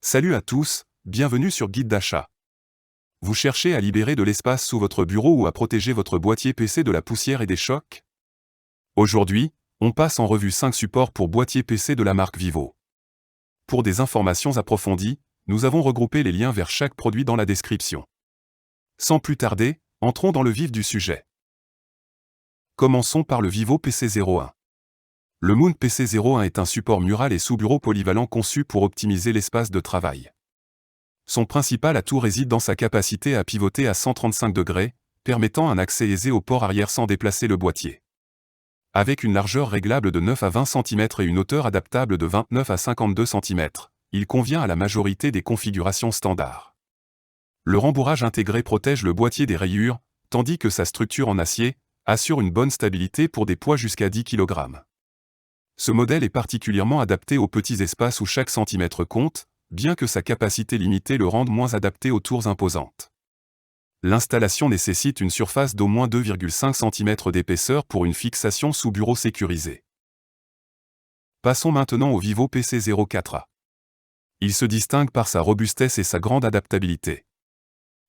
Salut à tous, bienvenue sur Guide d'achat. Vous cherchez à libérer de l'espace sous votre bureau ou à protéger votre boîtier PC de la poussière et des chocs? Aujourd'hui, on passe en revue 5 supports pour boîtier PC de la marque Vivo. Pour des informations approfondies, nous avons regroupé les liens vers chaque produit dans la description. Sans plus tarder, entrons dans le vif du sujet. Commençons par le Vivo PC01. Le Moon PC01 est un support mural et sous-bureau polyvalent conçu pour optimiser l'espace de travail. Son principal atout réside dans sa capacité à pivoter à 135 degrés, permettant un accès aisé au port arrière sans déplacer le boîtier. Avec une largeur réglable de 9 à 20 cm et une hauteur adaptable de 29 à 52 cm, il convient à la majorité des configurations standards. Le rembourrage intégré protège le boîtier des rayures, tandis que sa structure en acier assure une bonne stabilité pour des poids jusqu'à 10 kg. Ce modèle est particulièrement adapté aux petits espaces où chaque centimètre compte, bien que sa capacité limitée le rende moins adapté aux tours imposantes. L'installation nécessite une surface d'au moins 2,5 cm d'épaisseur pour une fixation sous bureau sécurisée. Passons maintenant au Vivo PC04A. Il se distingue par sa robustesse et sa grande adaptabilité.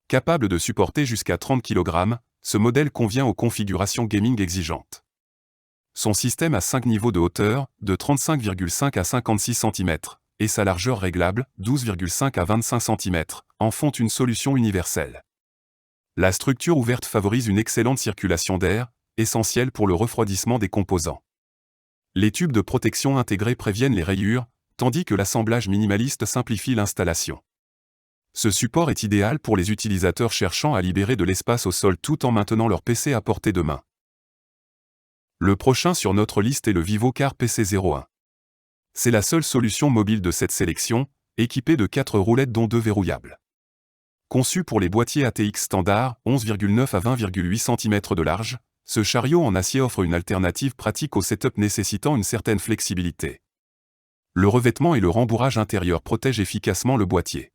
Capable de supporter jusqu'à 30 kg, ce modèle convient aux configurations gaming exigeantes. Son système a 5 niveaux de hauteur, de 35,5 à 56 cm, et sa largeur réglable, 12,5 à 25 cm, en font une solution universelle. La structure ouverte favorise une excellente circulation d'air, essentielle pour le refroidissement des composants. Les tubes de protection intégrés préviennent les rayures, tandis que l'assemblage minimaliste simplifie l'installation. Ce support est idéal pour les utilisateurs cherchant à libérer de l'espace au sol tout en maintenant leur PC à portée de main. Le prochain sur notre liste est le Vivo Car PC01. C'est la seule solution mobile de cette sélection, équipée de 4 roulettes dont 2 verrouillables. Conçu pour les boîtiers ATX standard, 11,9 à 20,8 cm de large, ce chariot en acier offre une alternative pratique au setup nécessitant une certaine flexibilité. Le revêtement et le rembourrage intérieur protègent efficacement le boîtier.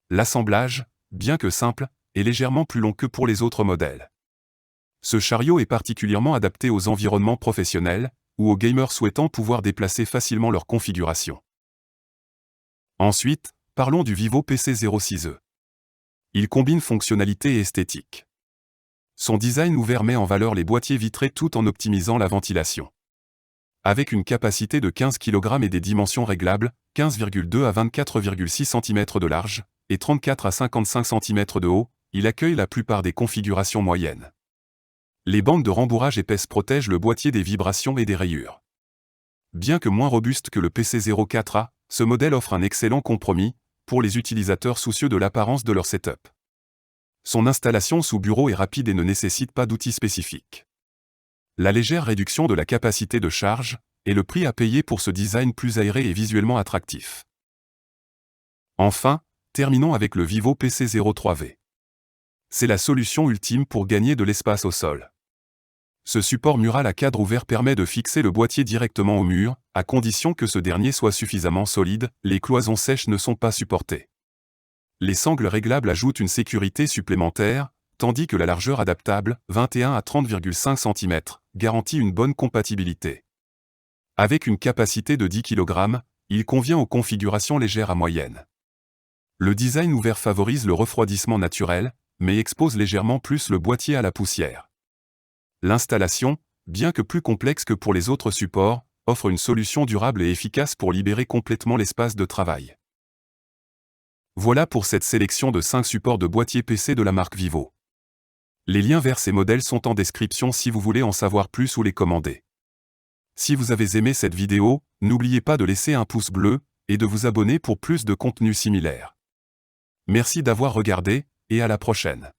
L'assemblage, bien que simple, est légèrement plus long que pour les autres modèles. Ce chariot est particulièrement adapté aux environnements professionnels, ou aux gamers souhaitant pouvoir déplacer facilement leur configuration. Ensuite, parlons du Vivo PC06e. Il combine fonctionnalité et esthétique. Son design ouvert met en valeur les boîtiers vitrés tout en optimisant la ventilation. Avec une capacité de 15 kg et des dimensions réglables, 15,2 à 24,6 cm de large, et 34 à 55 cm de haut, il accueille la plupart des configurations moyennes. Les bandes de rembourrage épaisses protègent le boîtier des vibrations et des rayures. Bien que moins robuste que le PC04A, ce modèle offre un excellent compromis pour les utilisateurs soucieux de l'apparence de leur setup. Son installation sous bureau est rapide et ne nécessite pas d'outils spécifiques. La légère réduction de la capacité de charge est le prix à payer pour ce design plus aéré et visuellement attractif. Enfin, terminons avec le Vivo PC03V. C'est la solution ultime pour gagner de l'espace au sol. Ce support mural à cadre ouvert permet de fixer le boîtier directement au mur, à condition que ce dernier soit suffisamment solide, les cloisons sèches ne sont pas supportées. Les sangles réglables ajoutent une sécurité supplémentaire, tandis que la largeur adaptable, 21 à 30,5 cm, garantit une bonne compatibilité. Avec une capacité de 10 kg, il convient aux configurations légères à moyennes. Le design ouvert favorise le refroidissement naturel, mais expose légèrement plus le boîtier à la poussière. L'installation, bien que plus complexe que pour les autres supports, offre une solution durable et efficace pour libérer complètement l'espace de travail. Voilà pour cette sélection de 5 supports de boîtiers PC de la marque Vivo. Les liens vers ces modèles sont en description si vous voulez en savoir plus ou les commander. Si vous avez aimé cette vidéo, n'oubliez pas de laisser un pouce bleu et de vous abonner pour plus de contenus similaires. Merci d'avoir regardé, et à la prochaine.